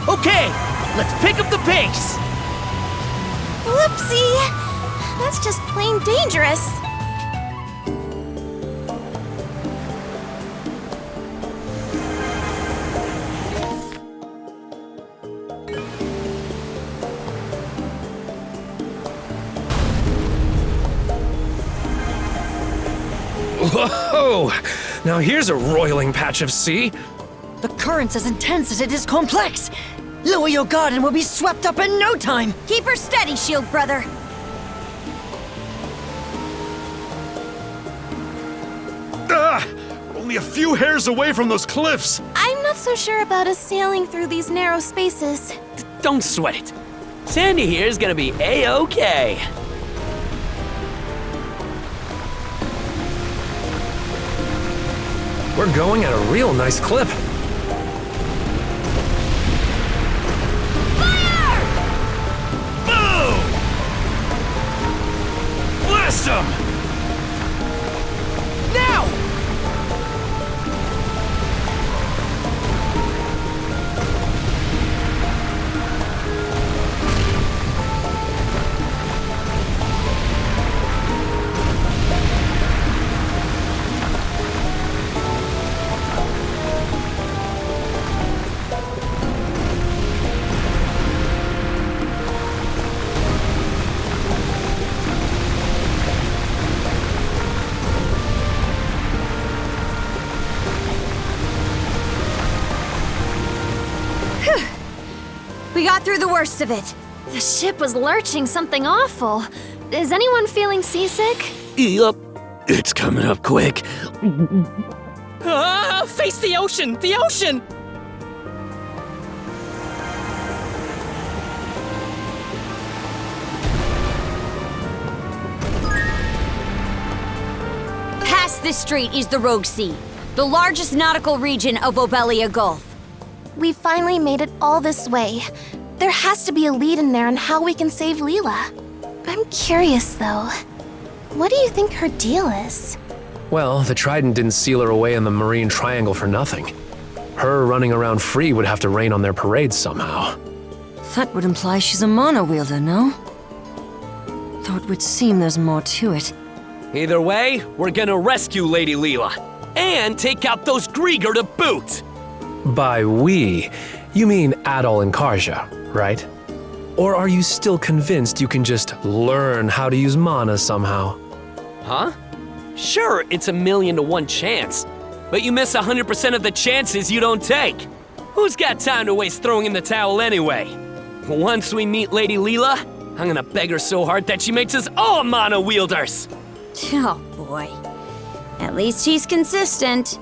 Okay, let's pick up the pace! Whoopsie! That's just plain dangerous. Whoa! Now here's a roiling patch of sea. The current's as intense as it is complex. Lower your guard and we'll be swept up in no time. Keep her steady, Shield Brother. Ah! Only a few hairs away from those cliffs! I'm not so sure about us sailing through these narrow spaces. Don't sweat it. Sandy here is gonna be A-OK. We're going at a real nice clip. Fire! Boom! Blast them! Now! We got through the worst of it. The ship was lurching something awful. Is anyone feeling seasick? Yup. It's coming up quick. Ah, face the ocean! The ocean! Past this strait is the Rogue Sea, the largest nautical region of Obelia Gulf. We finally made it all this way. There has to be a lead in there on how we can save Leela. I'm curious, though. What do you think her deal is? Well, the Trident didn't seal her away in the Marine Triangle for nothing. Her running around free would have to rain on their parades somehow. That would imply she's a mono wielder, no? Though it would seem there's more to it. Either way, we're gonna rescue Lady Leela. And take out those Griegr to boot! By we, you mean Adol and Karja, right? Or are you still convinced you can just learn how to use mana somehow? Huh? Sure, it's a 1,000,000 to 1 chance. But you miss 100% of the chances you don't take. Who's got time to waste throwing in the towel anyway? Once we meet Lady Leela, I'm gonna beg her so hard that she makes us all mana wielders! Oh boy. At least he's consistent.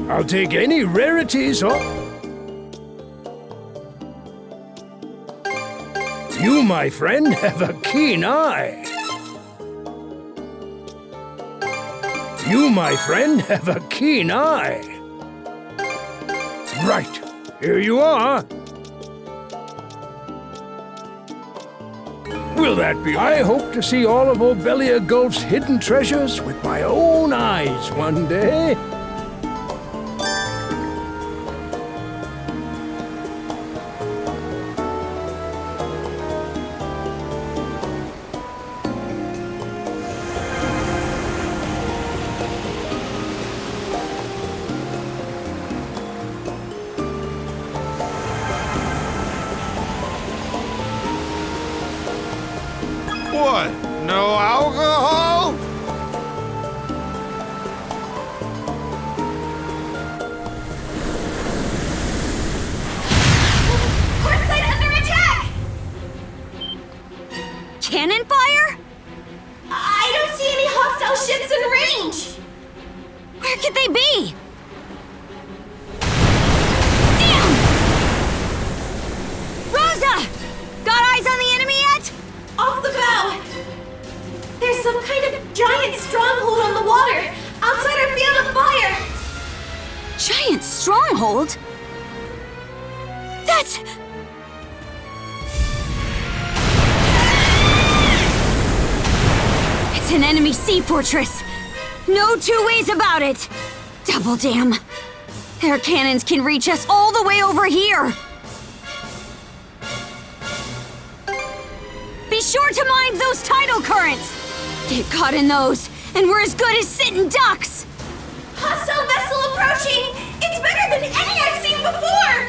I'll take any rarities or... You, my friend, have a keen eye. You, my friend, have a keen eye. Right, here you are. Will that be? I hope to see all of Obelia Gulf's hidden treasures with my own eyes one day. What? No alcohol? Portside under attack! Cannon fire? I don't see any hostile ships in range! Where could they be? Damn! Rosa! Got eyes on the enemy yet? Off the bow! There's some kind of giant stronghold on the water, outside our field of fire! Giant stronghold? That's... It's an enemy sea fortress. No two ways about it. Double damn. Their cannons can reach us all the way over here. Be sure to mind those tidal currents. Get caught in those, and we're as good as sitting ducks. Hostile vessel approaching! It's better than any I've seen before!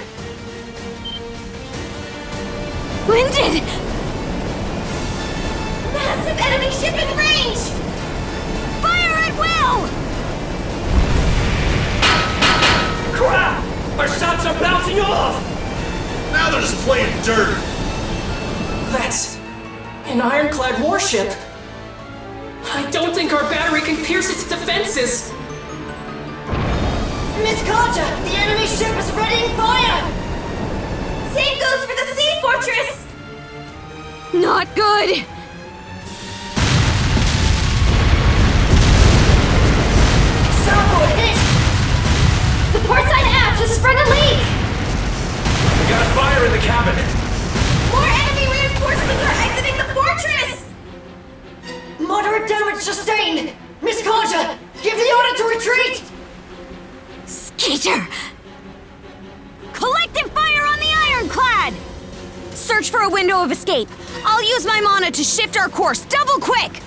Winded! Massive enemy ship in range! Fire at will! Crap! Our shots are bouncing off! Now they're just playing dirt. That's an ironclad warship. I don't think our battery can pierce its defenses. Miss Karja, the enemy ship is readying fire! Same goes for the sea fortress! Not good! Starboard hit! The portside aft has sprung a leak! We got a fire in the cabin. More enemy reinforcements are exiting the fortress! Moderate damage sustained! Miss Karja, give the order to retreat! Skeeter! Collective fire on the ironclad! Search for a window of escape. I'll use my mana to shift our course double quick!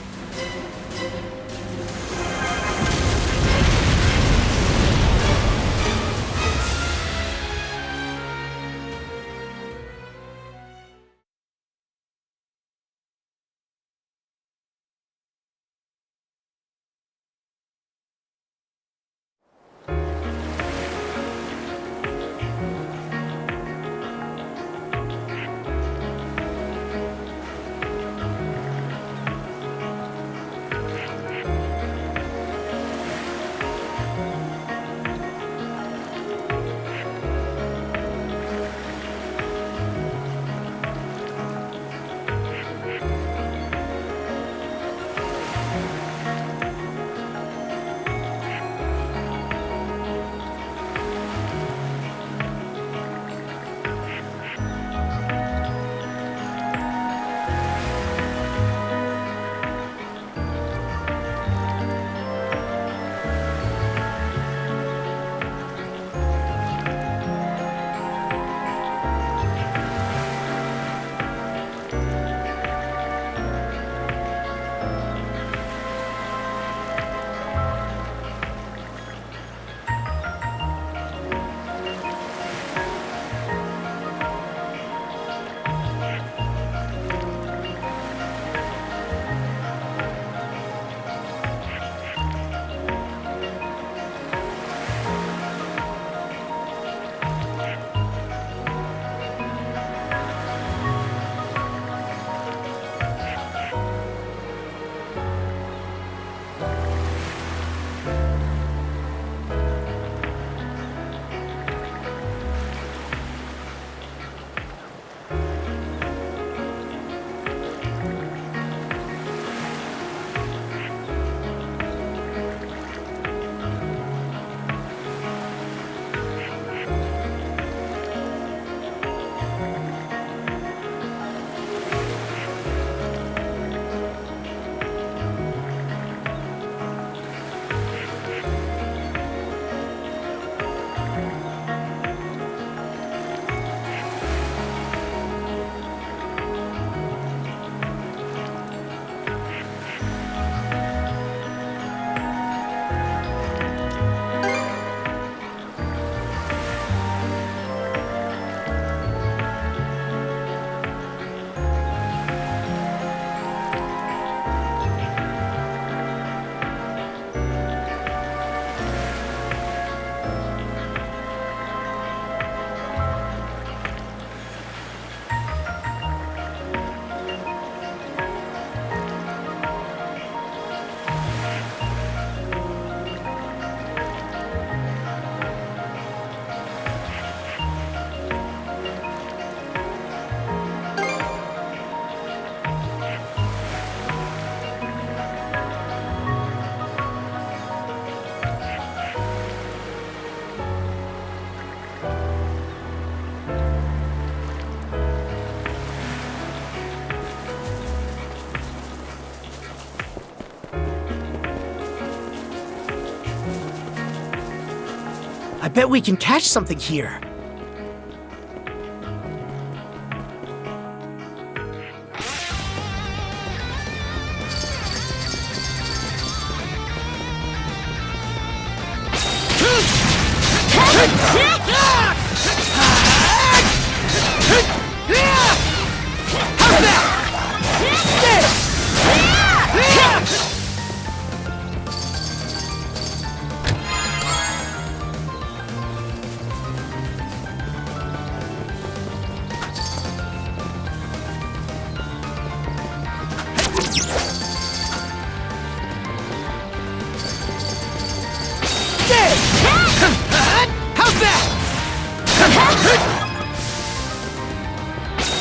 bet we can catch something here.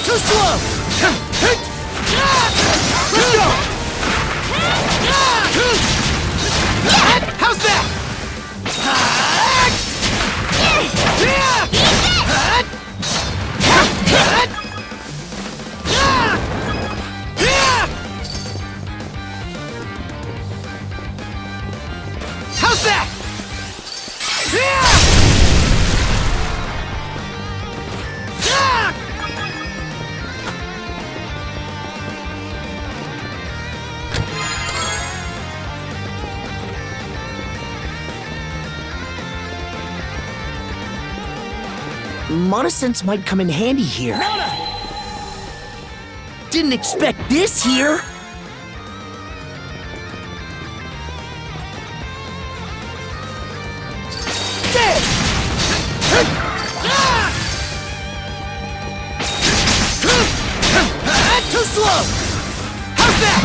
Too slow! Let's go! How's that? How's that? Mana Sense might come in handy here. Didn't expect this here. Too slow! How's that?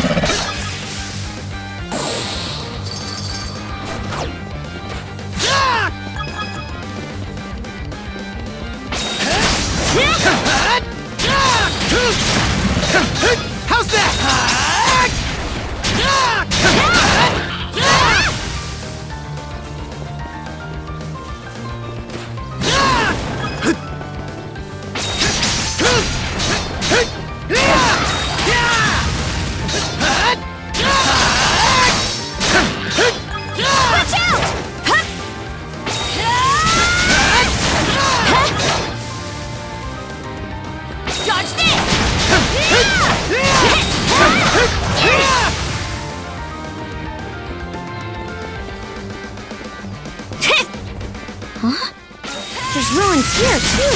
How's that? There's ruins here, too.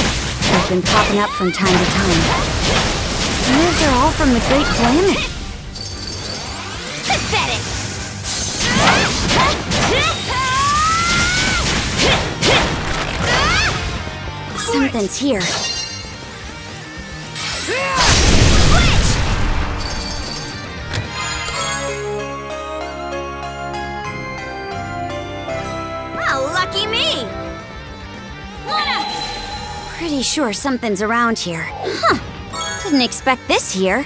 They've been popping up from time to time. I wonder if they're all from the Great Planet. Pathetic! Something's here. Oh, lucky me! Pretty sure something's around here. Huh. Didn't expect this here.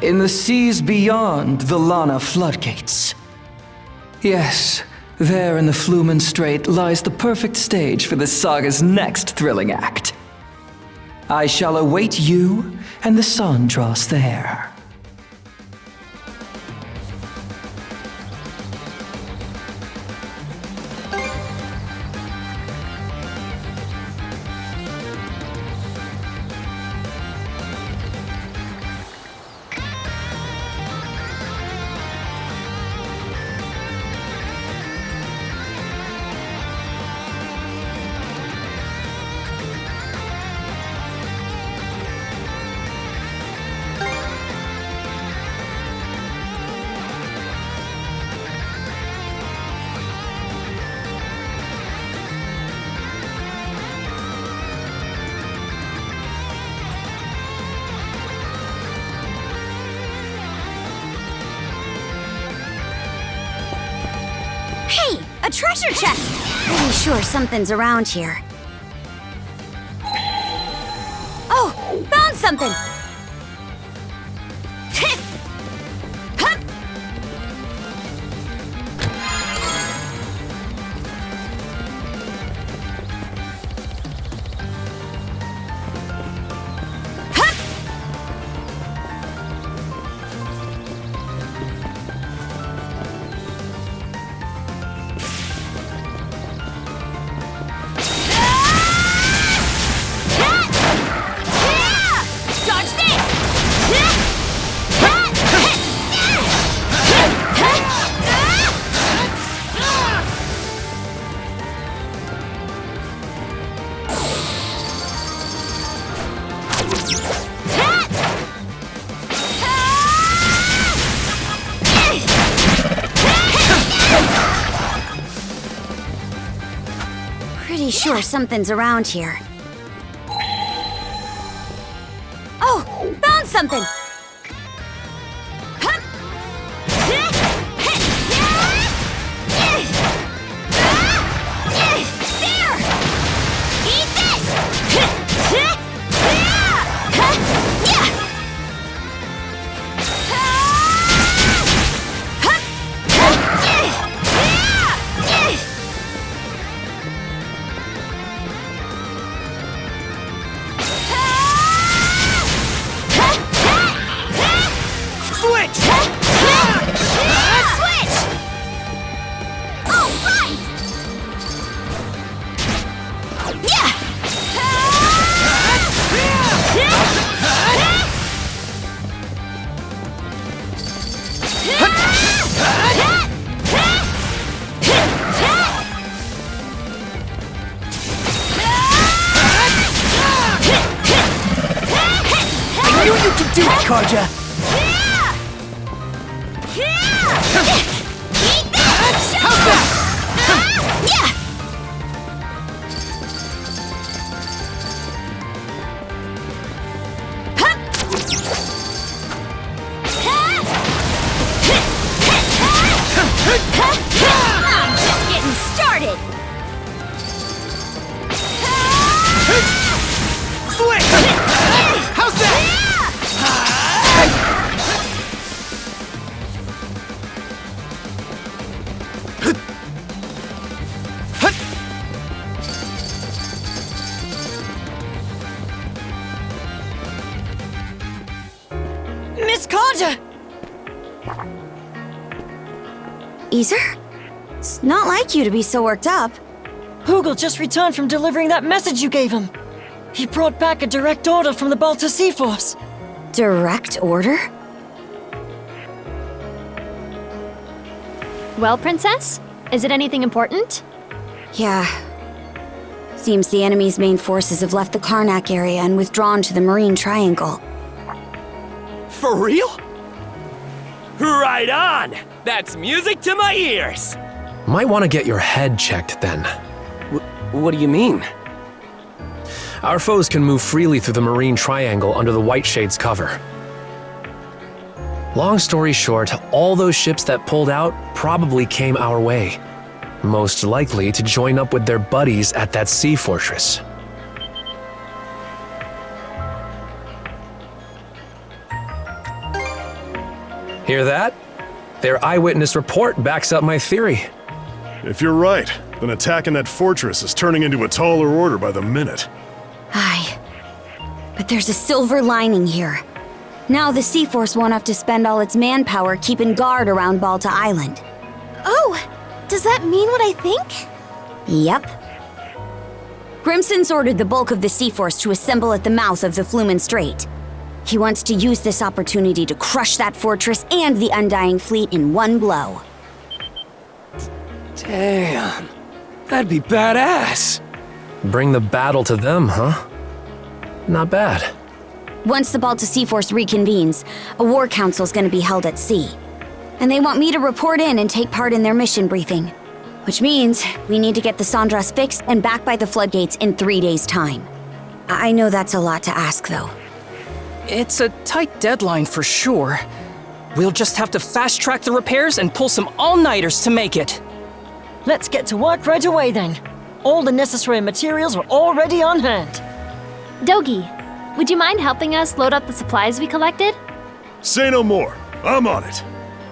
In the seas beyond the Lana floodgates. Yes, there in the Flumen Strait lies the perfect stage for the saga's next thrilling act. I shall await you and the sun draws there. Hey, a treasure chest! Pretty sure something's around here. Oh, found something! Pretty sure something's around here. Oh, found something! There! Eat this! I knew you could do it, Karja! How's that? I'm just getting started! Switch! How's that? Miss Karja! Easer? It's not like you to be so worked up. GRUGAL just returned from delivering that message you gave him. He brought back a direct order from the Balta Sea Force. Direct order? Well, Princess? Is it anything important? Yeah. Seems the enemy's main forces have left the Karnak area and withdrawn to the Marine Triangle. For real? Right on! That's music to my ears! Might want to get your head checked then. What do you mean? Our foes can move freely through the Marine Triangle under the White Shade's cover. Long story short, all those ships that pulled out probably came our way. Most likely to join up with their buddies at that sea fortress. Hear that? Their eyewitness report backs up my theory. If you're right, then attacking that fortress is turning into a taller order by the minute. Aye. But there's a silver lining here. Now the Sea Force won't have to spend all its manpower keeping guard around Balta Island. Oh, does that mean what I think? Yep. Grimson's ordered the bulk of the Sea Force to assemble at the mouth of the Flumen Strait. He wants to use this opportunity to crush that fortress and the Undying Fleet in one blow. Damn. That'd be badass. Bring the battle to them, huh? Not bad. Once the Balta Sea Force reconvenes, a war council's gonna be held at sea. And they want me to report in and take part in their mission briefing. Which means we need to get the Sandras fixed and back by the floodgates in 3 days' time. I know that's a lot to ask, though. It's a tight deadline for sure. We'll just have to fast-track the repairs and pull some all-nighters to make it. Let's get to work right away then. All the necessary materials are already on hand. Dogi, would you mind helping us load up the supplies we collected? Say no more. I'm on it.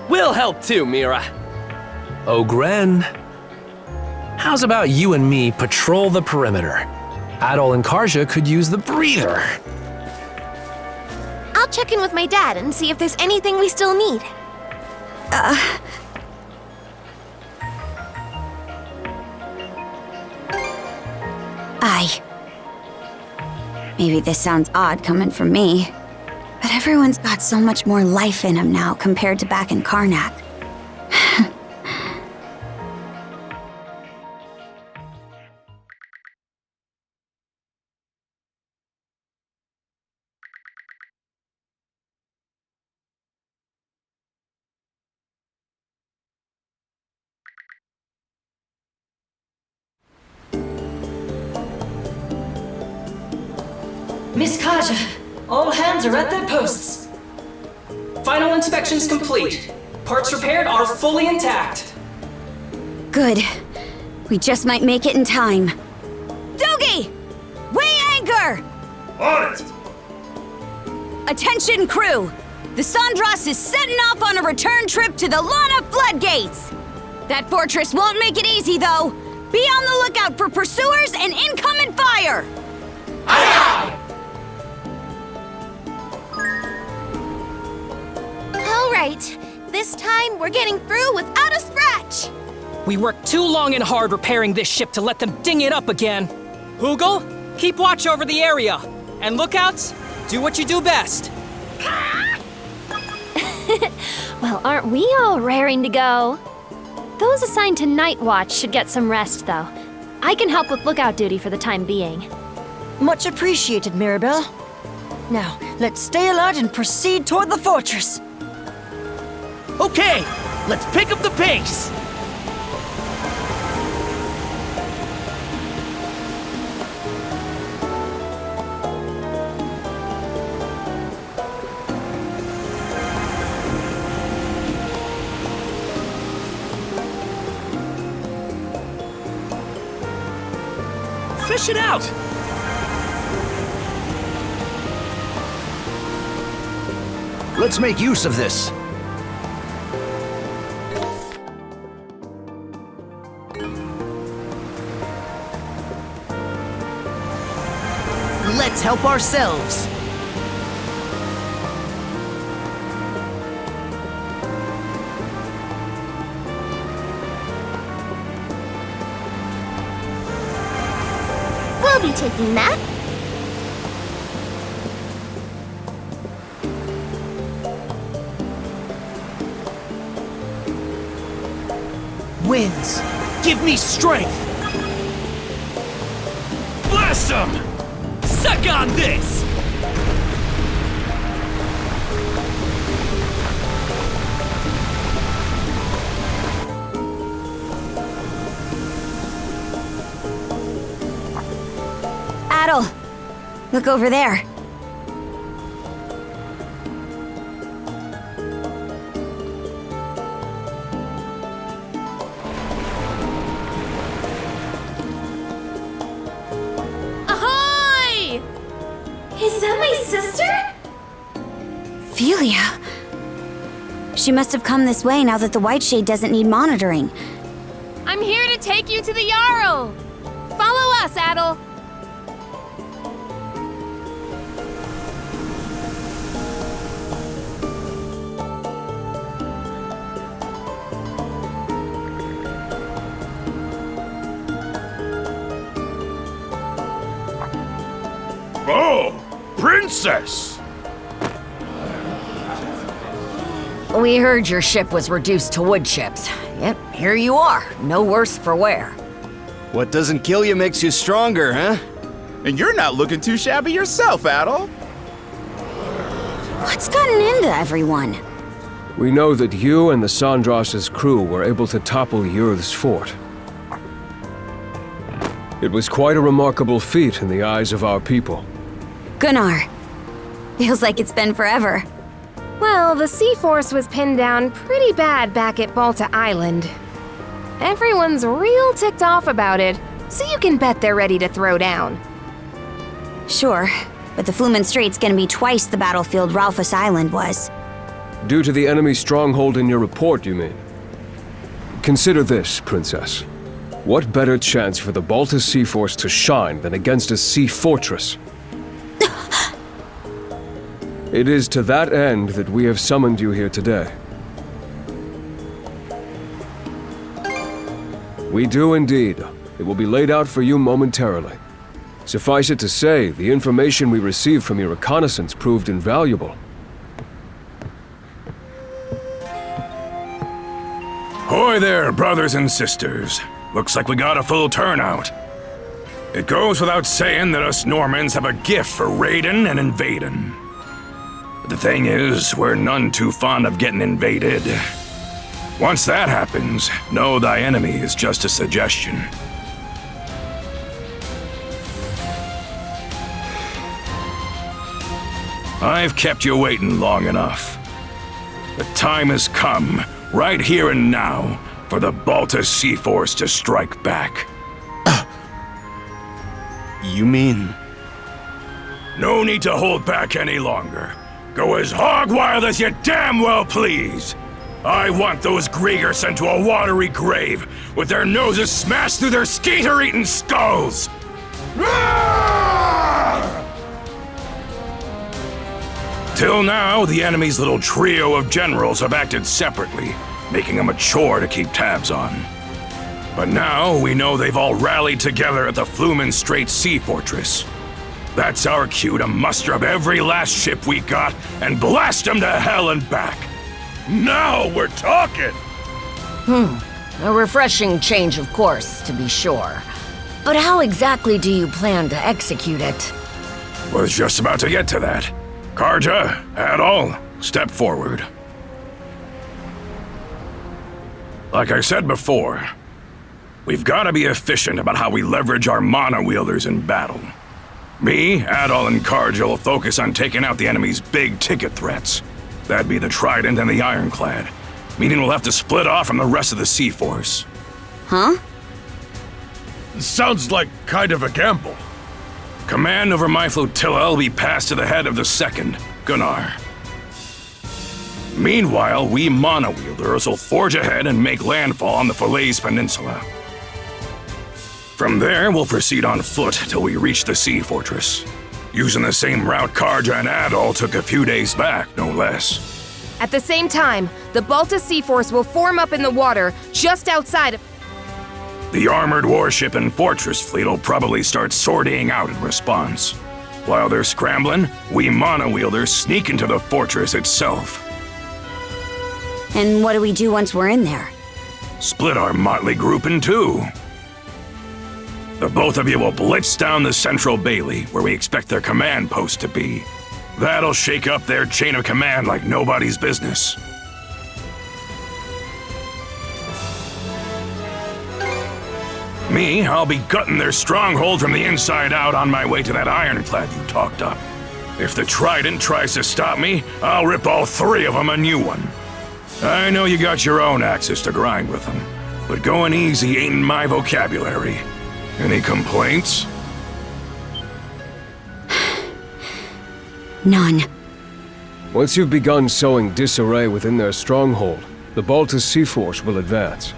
We'll help too, Mira. Ogren. How's about you and me patrol the perimeter? Adol and Karja could use the breather. I'll check in with my dad and see if there's anything we still need. Aye. Maybe this sounds odd coming from me, but everyone's got so much more life in them now compared to back in Karnak. Miss Karja, all hands are at their posts. Final inspections complete. Parts repaired are fully intact. Good. We just might make it in time. Dogi! Weigh anchor! On it! Attention crew! The Sandras is setting off on a return trip to the Lana Floodgates! That fortress won't make it easy, though. Be on the lookout for pursuers and incoming fire! Aye, aye! All right. This time, we're getting through without a scratch. We worked too long and hard repairing this ship to let them ding it up again. Hoogle, keep watch over the area. And lookouts, do what you do best. Well, aren't we all raring to go? Those assigned to Night Watch should get some rest, though. I can help with lookout duty for the time being. Much appreciated, Mirabelle. Now, let's stay alert and proceed toward the fortress. Okay, let's pick up the pace. Fish it out! Let's make use of this. Let's help ourselves. We'll be taking that. Winds, give me strength. Blast them! Suck on this! Adol, look over there. Ahoy! Is that my sister? Velia. She must have come this way now that the White Shade doesn't need monitoring. I'm here to take you to the Jarl! Follow us, Adol! Oh, Princess! We heard your ship was reduced to wood chips. Yep, here you are, no worse for wear. What doesn't kill you makes you stronger, huh? And you're not looking too shabby yourself, Adol. What's gotten into everyone? We know that you and the Sandras's crew were able to topple Yurth's fort. It was quite a remarkable feat in the eyes of our people. Gunnar. Feels like it's been forever. Well, the Sea Force was pinned down pretty bad back at Balta Island. Everyone's real ticked off about it, so you can bet they're ready to throw down. Sure, but the Flumen Strait's gonna be twice the battlefield Ralphus Island was. Due to the enemy stronghold in your report, you mean? Consider this, Princess. What better chance for the Balta Sea Force to shine than against a sea fortress? It is to that end that we have summoned you here today. We do indeed. It will be laid out for you momentarily. Suffice it to say, the information we received from your reconnaissance proved invaluable. Hoy there, brothers and sisters. Looks like we got a full turnout. It goes without saying that us Normans have a gift for raiding and invading. But the thing is, we're none too fond of getting invaded. Once that happens, know thy enemy is just a suggestion. I've kept you waiting long enough. The time has come, right here and now, for the Balta Sea Force to strike back. You mean? No need to hold back any longer. Go as hog wild as you damn well please. I want those Griegr sent to a watery grave, with their noses smashed through their skeeter-eating skulls! Till now, the enemy's little trio of generals have acted separately, making them a chore to keep tabs on. But now, we know they've all rallied together at the Flumen Strait Sea Fortress. That's our cue to muster up every last ship we got and blast them to hell and back. Now we're talking! A refreshing change of course, to be sure. But how exactly do you plan to execute it? Was just about to get to that. Karja, Adol, step forward. Like I said before, we've got to be efficient about how we leverage our mana wielders in battle. Me, Adol, and Karja will focus on taking out the enemy's big-ticket threats. That'd be the Trident and the Ironclad, meaning we'll have to split off from the rest of the Sea Force. Huh? Sounds like kind of a gamble. Command over my flotilla will be passed to the head of the second, Gunnar. Meanwhile, we mana wielders will forge ahead and make landfall on the Falaise Peninsula. From there, we'll proceed on foot till we reach the Sea Fortress, using the same route Karja and Adol took a few days back, no less. At the same time, the Balta Sea Force will form up in the water just outside of... The armored warship and fortress fleet will probably start sortying out in response. While they're scrambling, we mana wielders sneak into the fortress itself. And what do we do once we're in there? Split our motley group in two. The both of you will blitz down the central bailey, where we expect their command post to be. That'll shake up their chain of command like nobody's business. Me, I'll be gutting their stronghold from the inside out on my way to that ironclad you talked up. If the Trident tries to stop me, I'll rip all three of them a new one. I know you got your own axes to grind with them, but going easy ain't in my vocabulary. Any complaints? None. Once you've begun sowing disarray within their stronghold, the Balta Sea Force will advance.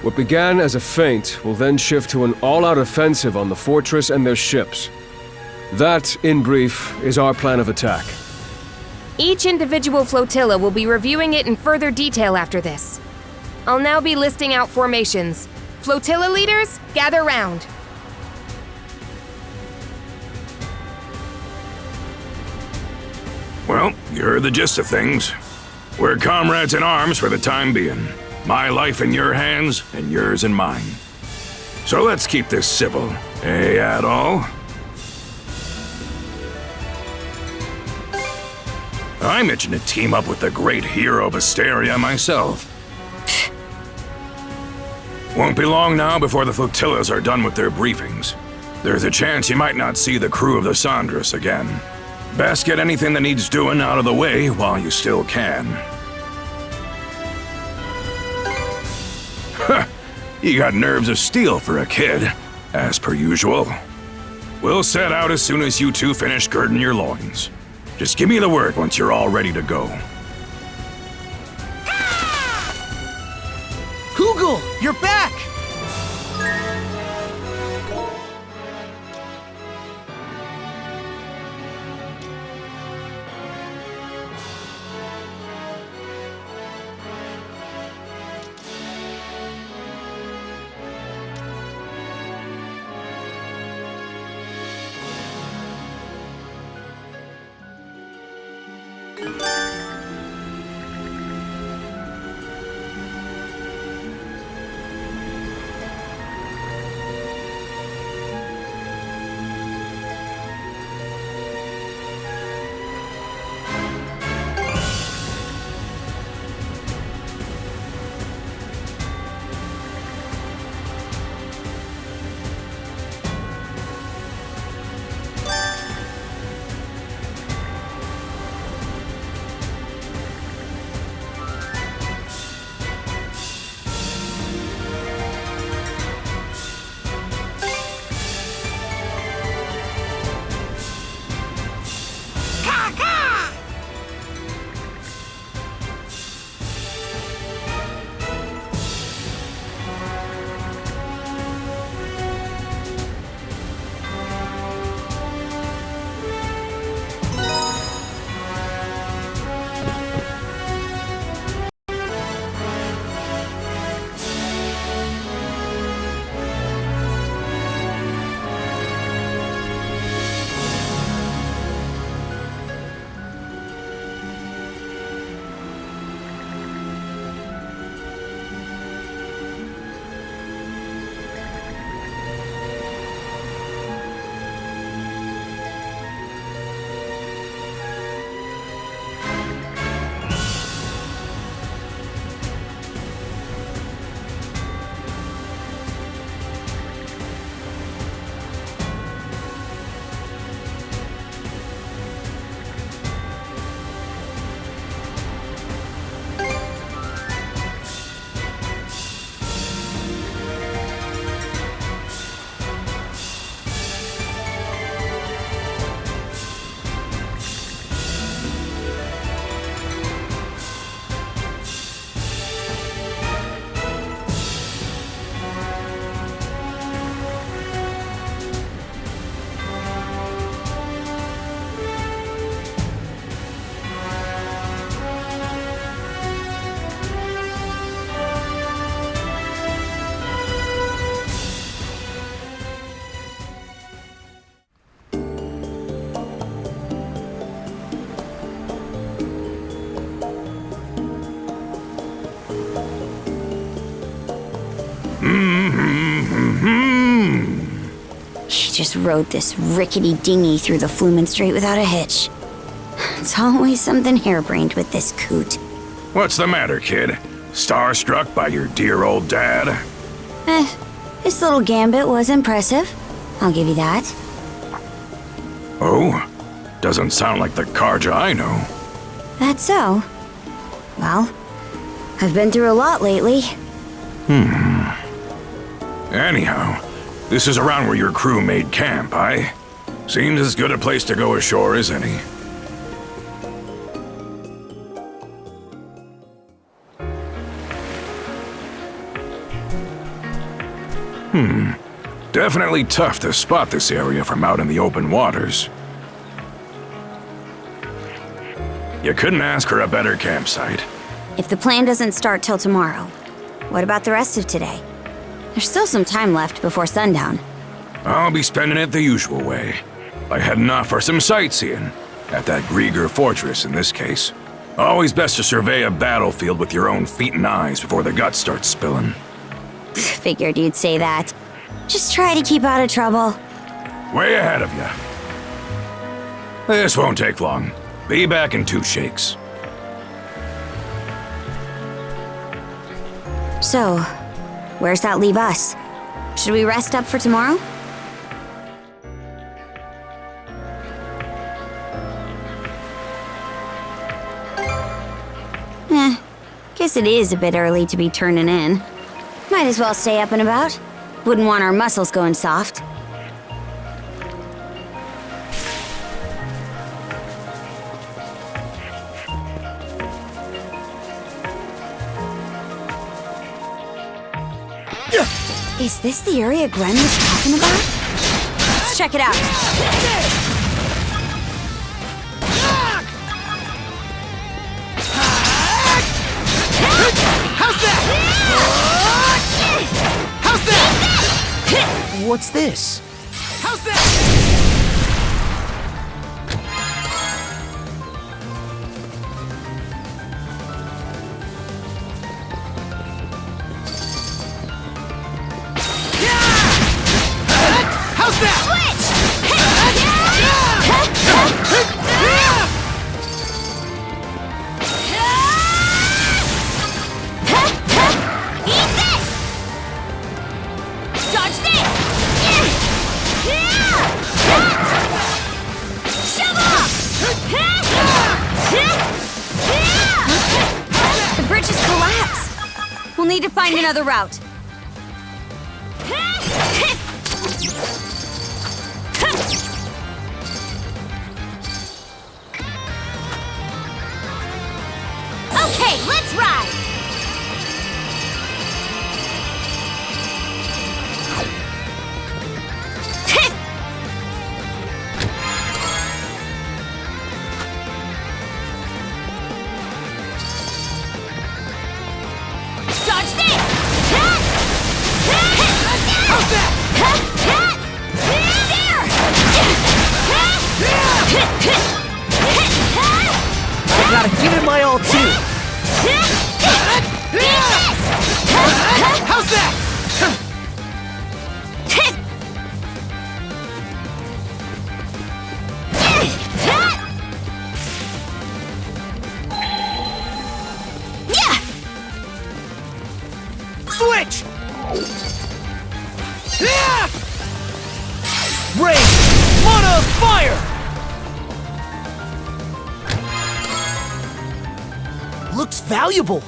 What began as a feint will then shift to an all-out offensive on the fortress and their ships. That, in brief, is our plan of attack. Each individual flotilla will be reviewing it in further detail after this. I'll now be listing out formations. Flotilla leaders, gather round. Well, you heard the gist of things. We're comrades in arms for the time being. My life in your hands, and yours in mine. So let's keep this civil, eh, Adol? I'm itching to team up with the great hero of Asteria myself. Won't be long now before the flotillas are done with their briefings. There's a chance you might not see the crew of the Sandras again. Best get anything that needs doing out of the way while you still can. You got nerves of steel for a kid, as per usual. We'll set out as soon as you two finish girding your loins. Just give me the word once you're all ready to go. GRUGAL, you're back! He just rode this rickety dinghy through the Flumen Strait without a hitch. It's always something harebrained with this coot. What's the matter, kid? Starstruck by your dear old dad? His little gambit was impressive. I'll give you that. Oh? Doesn't sound like the Karja I know. That's so. Well, I've been through a lot lately. Anyhow, this is around where your crew made camp, aye? Seems as good a place to go ashore as any. Definitely tough to spot this area from out in the open waters. You couldn't ask for a better campsite. If the plan doesn't start till tomorrow, what about the rest of today? There's still some time left before sundown. I'll be spending it the usual way. By heading off for some sightseeing. At that Griegr fortress, in this case. Always best to survey a battlefield with your own feet and eyes before the guts start spilling. Figured you'd say that. Just try to keep out of trouble. Way ahead of you. This won't take long. Be back in 2 shakes. So, where's that leave us? Should we rest up for tomorrow? Guess it is a bit early to be turning in. Might as well stay up and about. Wouldn't want our muscles going soft. Is this the area Gren was talking about? Let's check it out. How's that? How's that? What's this? How's that? How's that? Eat this! Dodge this! Shove off! The bridge has collapsed. We'll need to find another route. Okay, let's ride! Dodge this! How's that? I gotta give it my all too. How's that? Switch! Rain! Mana of fire! Looks valuable.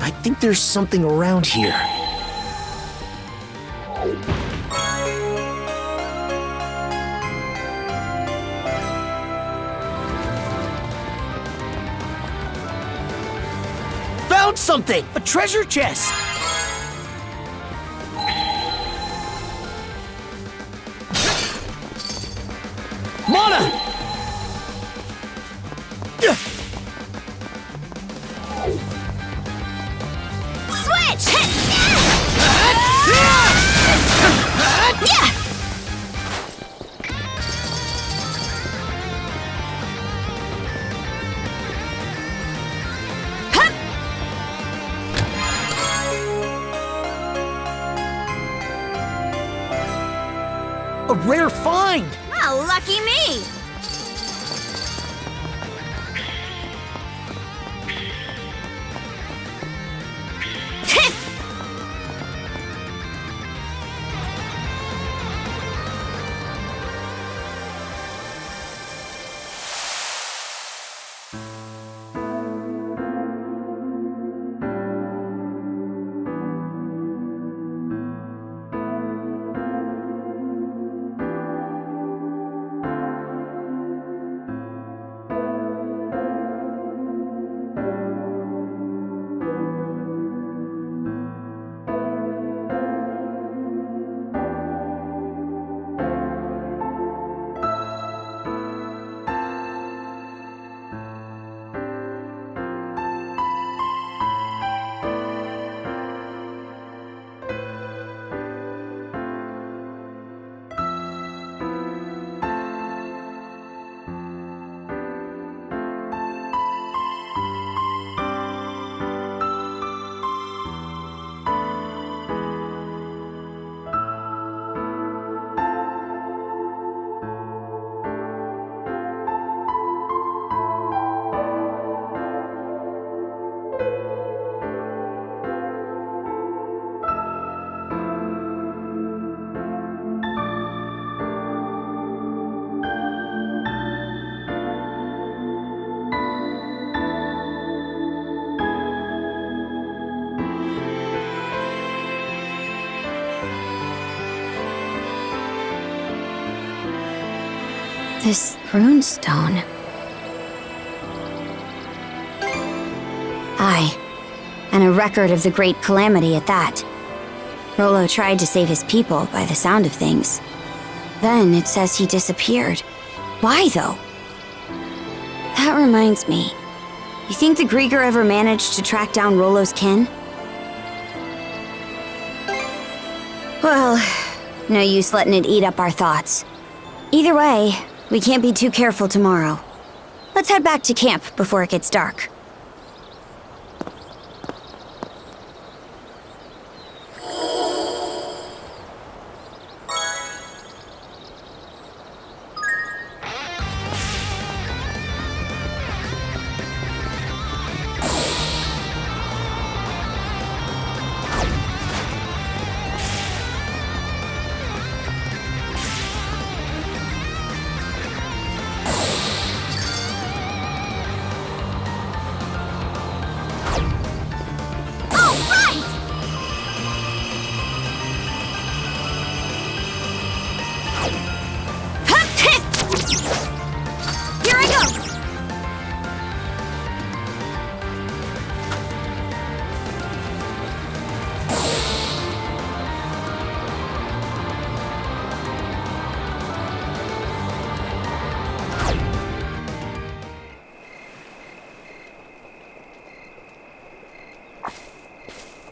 I think there's something around here. Found something! A treasure chest! Mana! Switch! A rare find! Oh, lucky me! This runestone. Aye, and a record of the Great Calamity at that. Rollo tried to save his people by the sound of things. Then it says he disappeared. Why, though? That reminds me. You think the Griegr ever managed to track down Rollo's kin? Well, no use letting it eat up our thoughts. Either way, we can't be too careful tomorrow. Let's head back to camp before it gets dark.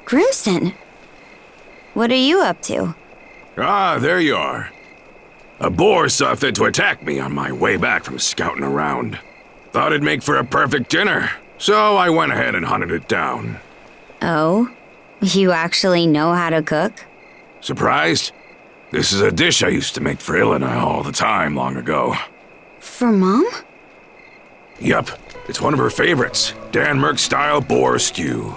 Grimson, what are you up to? Ah, there you are. A boar saw fit to attack me on my way back from scouting around. Thought it'd make for a perfect dinner, so I went ahead and hunted it down. Oh? You actually know how to cook? Surprised? This is a dish I used to make for Ilena all the time long ago. For Mom? Yup, it's one of her favorites. Denmark-style boar stew.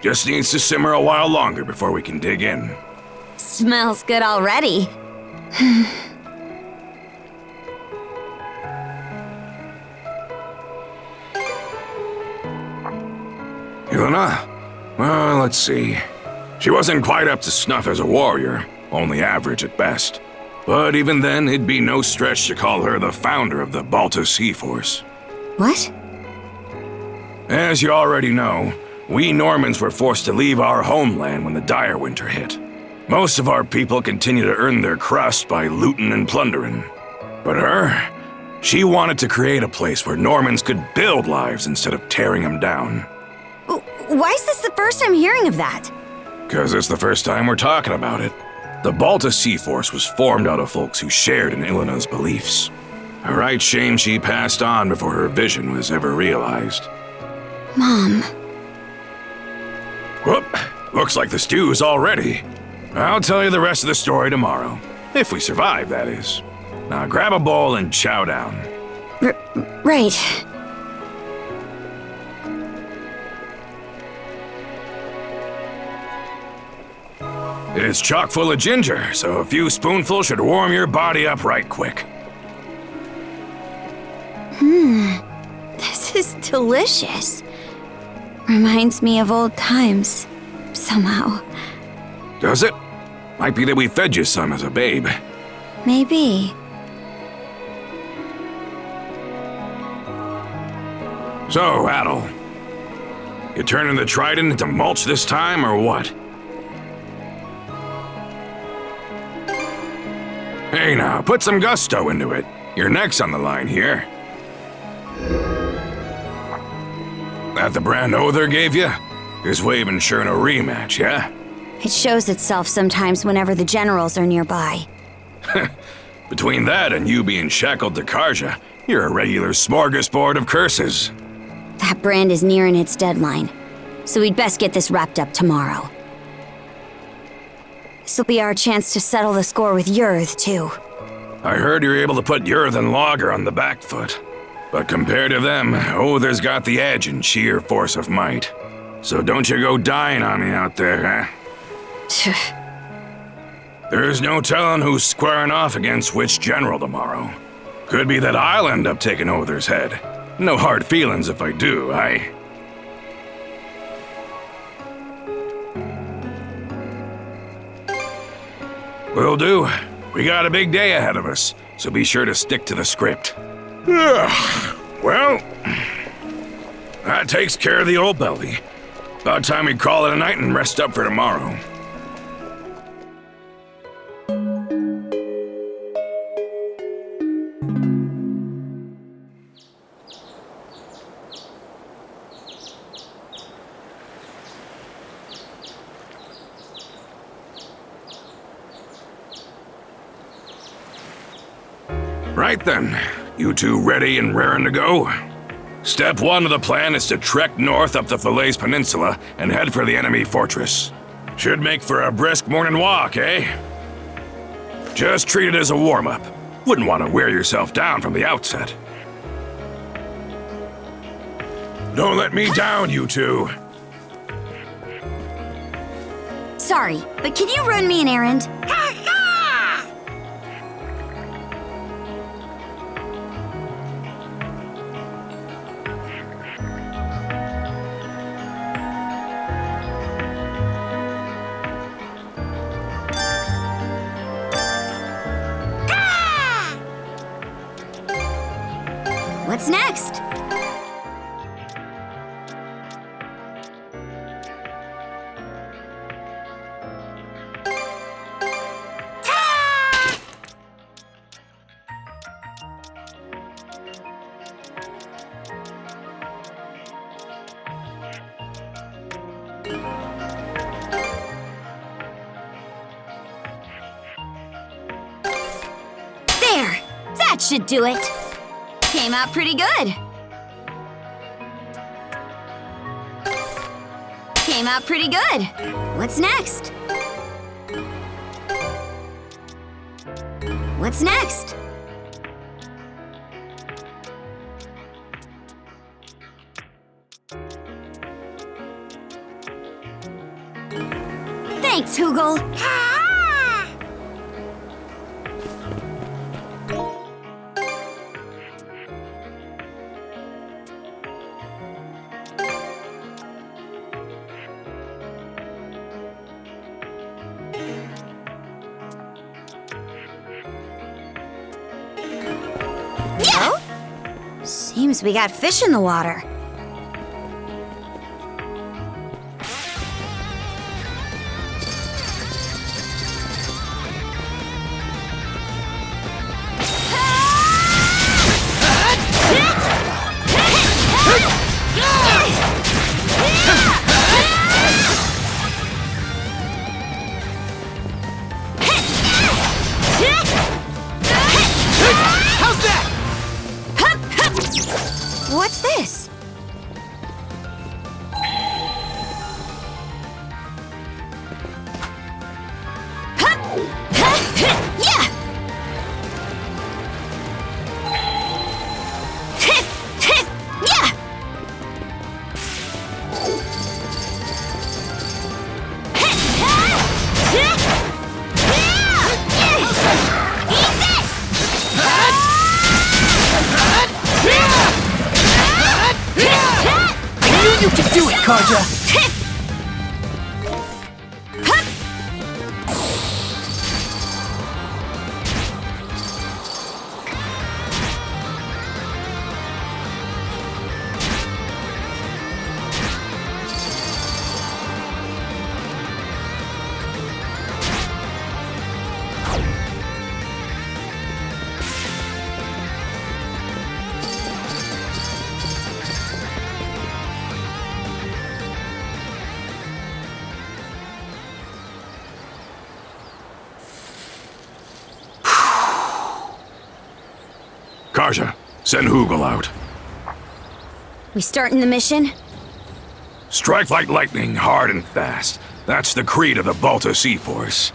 Just needs to simmer a while longer before we can dig in. Smells good already. Ilena? Well, let's see. She wasn't quite up to snuff as a warrior, only average at best. But even then, it'd be no stretch to call her the founder of the Balta Sea Force. What? As you already know, we Normans were forced to leave our homeland when the dire winter hit. Most of our people continue to earn their crust by looting and plundering. But her, she wanted to create a place where Normans could build lives instead of tearing them down. Why is this the first I'm hearing of that? 'Cause it's the first time we're talking about it. The Balta Sea Force was formed out of folks who shared in Ilena's beliefs. A right shame she passed on before her vision was ever realized. Mom. Whoop, looks like the stew's all ready. I'll tell you the rest of the story tomorrow. If we survive, that is. Now grab a bowl and chow down. Right. It's chock full of ginger, so a few spoonfuls should warm your body up right quick. This is delicious. Reminds me of old times, somehow. Does it? Might be that we fed you some as a babe. Maybe. So, Adol, you turning the trident into mulch this time, or what? Hey now, put some gusto into it. Your neck's on the line here. That the brand Other gave you? Is Wave ensuring a rematch, yeah? It shows itself sometimes whenever the generals are nearby. Between that and you being shackled to Karja, you're a regular smorgasbord of curses. That brand is nearing its deadline, so we'd best get this wrapped up tomorrow. This'll be our chance to settle the score with Yurth, too. I heard you're able to put Yurth and Lager on the back foot. But compared to them, Other's got the edge in sheer force of might. So don't you go dying on me out there, huh? There's no telling who's squaring off against which general tomorrow. Could be that I'll end up taking Other's head. No hard feelings if I do, aye? Will do. We got a big day ahead of us, so be sure to stick to the script. Well, that takes care of the old belly. About time we call it a night and rest up for tomorrow. Right then, you two ready and raring to go? Step 1 of the plan is to trek north up the Falaise Peninsula and head for the enemy fortress. Should make for a brisk morning walk, eh? Just treat it as a warm-up. Wouldn't want to wear yourself down from the outset. Don't let me down, you two. Sorry, but can you run me an errand? What's next? There! That should do it! Came out pretty good. Came out pretty good. What's next? What's next? Thanks, Hugel. Seems we got fish in the water. What's this? You can do it, Karja! Karja, send Hugel out. We starting the mission? Strike like lightning, hard and fast. That's the creed of the Balta Sea Force.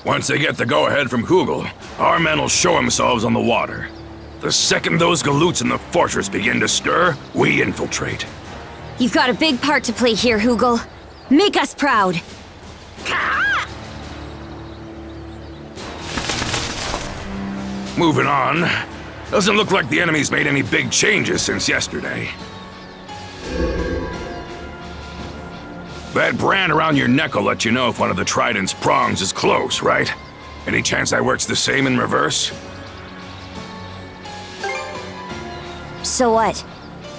Once they get the go-ahead from Hugel, our men will show themselves on the water. The second those galoots in the fortress begin to stir, we infiltrate. You've got a big part to play here, Hugel. Make us proud. Moving on. Doesn't look like the enemy's made any big changes since yesterday. That brand around your neck will let you know if one of the trident's prongs is close, right? Any chance that works the same in reverse? So what?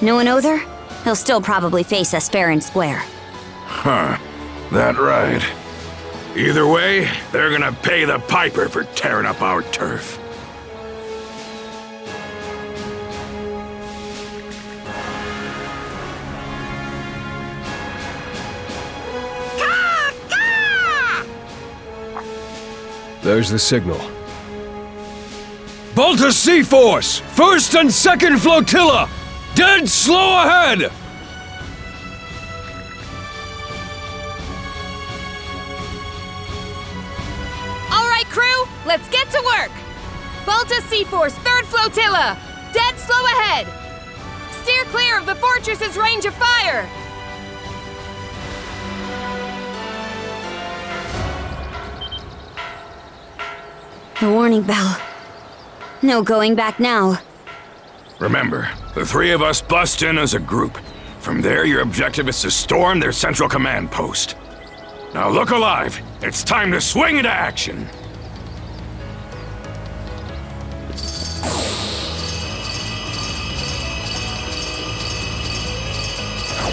No one over? He'll still probably face us fair and square. Huh. That right. Either way, they're gonna pay the piper for tearing up our turf. There's the signal. Balta Sea Force! 1st and 2nd Flotilla! Dead slow ahead! All right, crew, let's get to work. Balta Sea Force, 3rd Flotilla, dead slow ahead. Steer clear of the fortress's range of fire. The warning bell. No going back now. Remember, the 3 of us bust in as a group. From there, your objective is to storm their central command post. Now look alive! It's time to swing into action!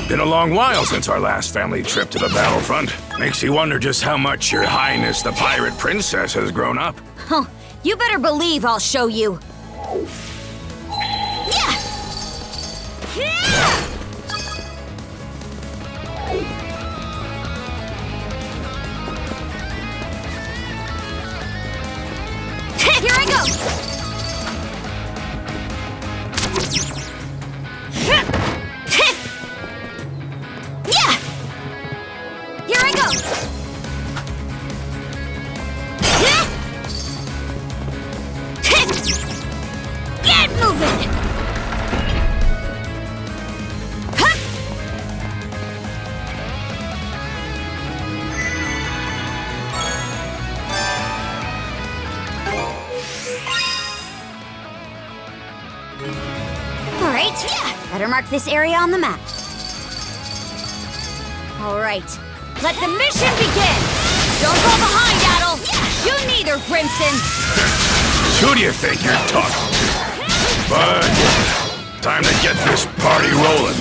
Been a long while since our last family trip to the battlefront. Makes you wonder just how much Your Highness the Pirate Princess has grown up. Oh, you better believe I'll show you. Here I go! Yeah! Here I go! Get moving! Better mark this area on the map. All right, let the mission begin! Don't fall behind, Adol! You neither, Brimson! Who do you think you're talking to? But time to get this party rolling.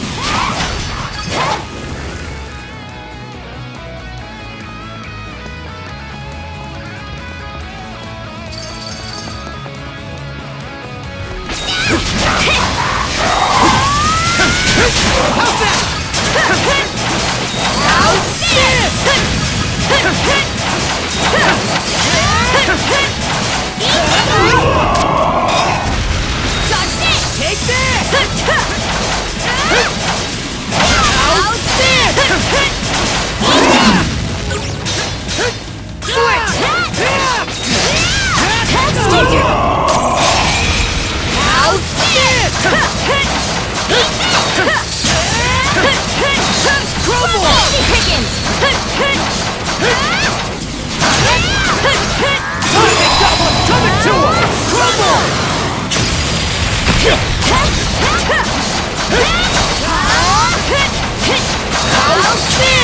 How's that? How's this? Take this! How's this? Switch! How's this? Crumble! Easy pickings! Sonic Goblin coming to him! Crumble! How's this?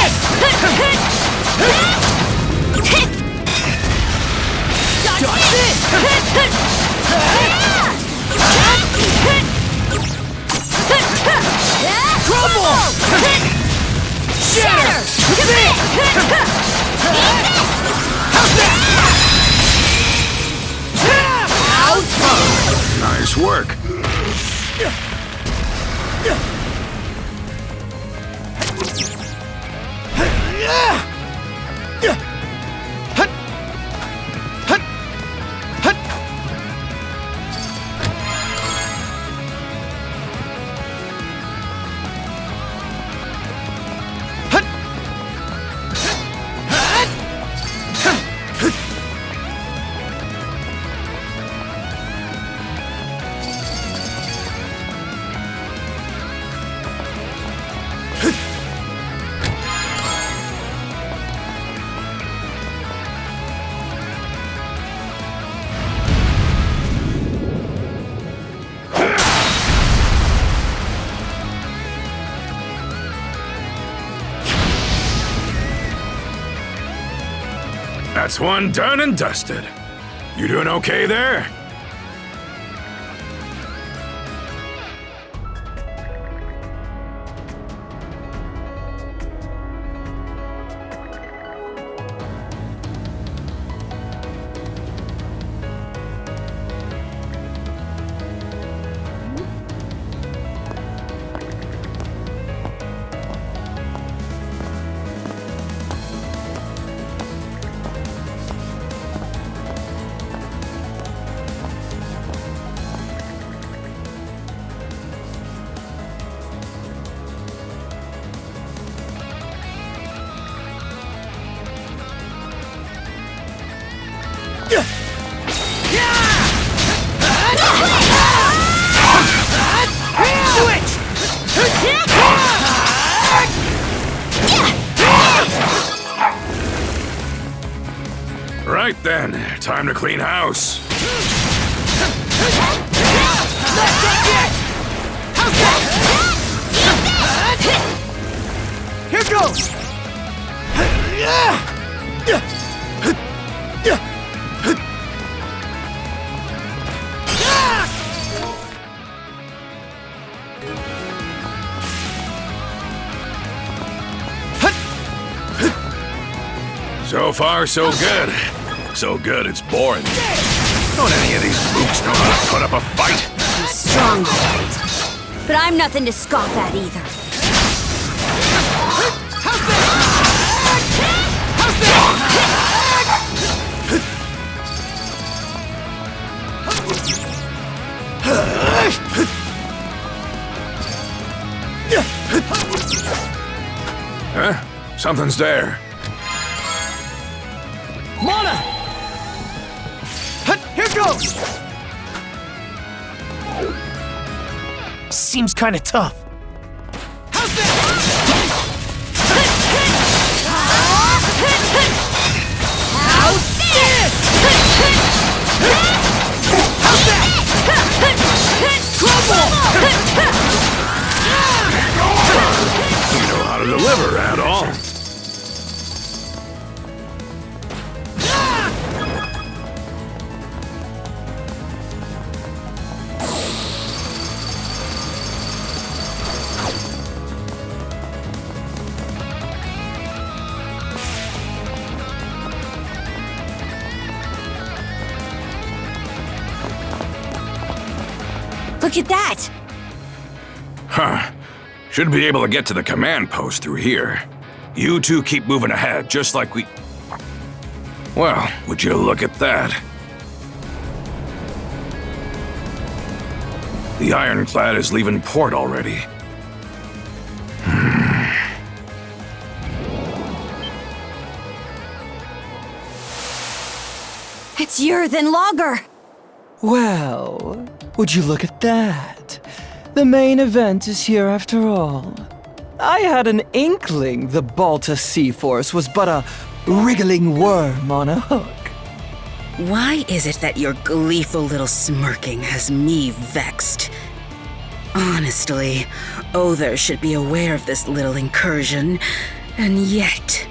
Got this! Crumble! Shatter! Commit! How's that? Nice work. That's one done and dusted. You doing okay there? Right then, time to clean house. Here goes! So far, so good. So good, it's boring. Don't any of these mooks know how to put up a fight? He's strong, all right. But I'm nothing to scoff at either. Huh? Something's there. Mana! Here goes! Seems kinda tough. You know how to deliver, Adol. Look at that! Huh. Should be able to get to the command post through here. You two keep moving ahead, just like we... Well, would you look at that? The ironclad is leaving port already. It's Yerthan Logger! Well, would you look at that? The main event is here after all. I had an inkling the Balta Sea Force was but a wriggling worm on a hook. Why is it that your gleeful little smirking has me vexed? Honestly, Other should be aware of this little incursion, and yet...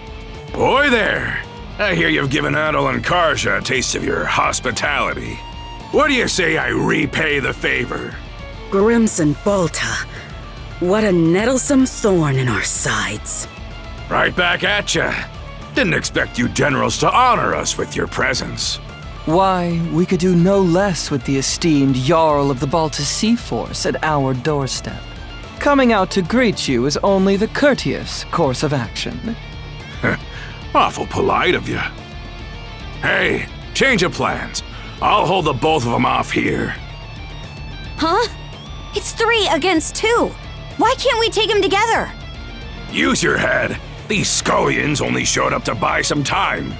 Boy there! I hear you've given Adol and Karja a taste of your hospitality. What do you say I repay the favor? Grimson Balta, what a nettlesome thorn in our sides. Right back at ya. Didn't expect you generals to honor us with your presence. Why, we could do no less with the esteemed Jarl of the Balta Sea Force at our doorstep. Coming out to greet you is only the courteous course of action. Awful polite of you. Hey, change of plans. I'll hold the both of them off here. Huh? It's 3 against 2. Why can't we take them together? Use your head. These scullions only showed up to buy some time.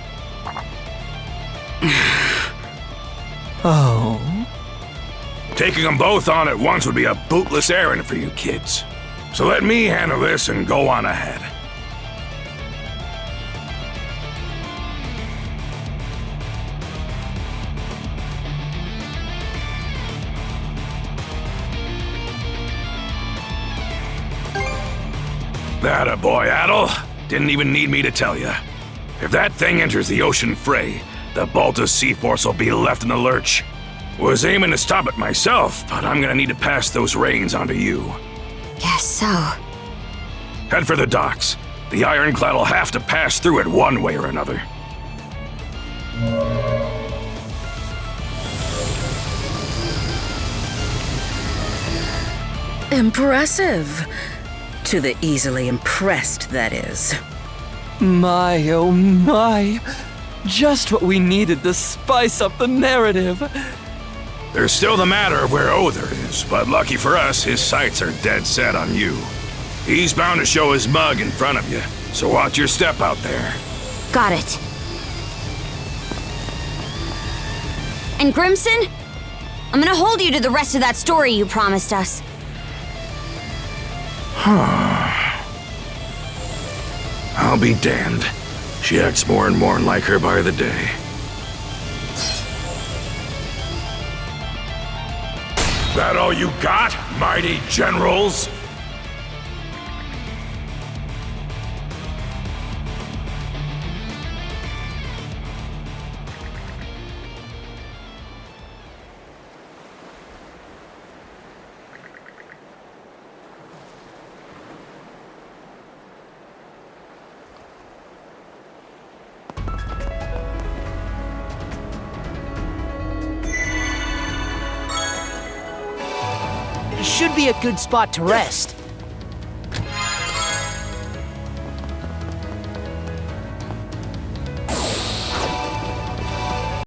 Oh? Taking them both on at once would be a bootless errand for you kids. So let me handle this and go on ahead. That boy, Adol. Didn't even need me to tell you. If that thing enters the ocean fray, the Balta Sea Force will be left in the lurch. Was aiming to stop it myself, but I'm gonna need to pass those reins on to you. Guess so. Head for the docks. The ironclad will have to pass through it one way or another. Impressive. To the easily impressed, that is. My, oh my. Just what we needed to spice up the narrative. There's still the matter of where Other is, but lucky for us, his sights are dead set on you. He's bound to show his mug in front of you, so watch your step out there. Got it. And Grimson? I'm gonna hold you to the rest of that story you promised us. I'll be damned. She acts more and more like her by the day. That all you got, mighty generals? Should be a good spot to rest.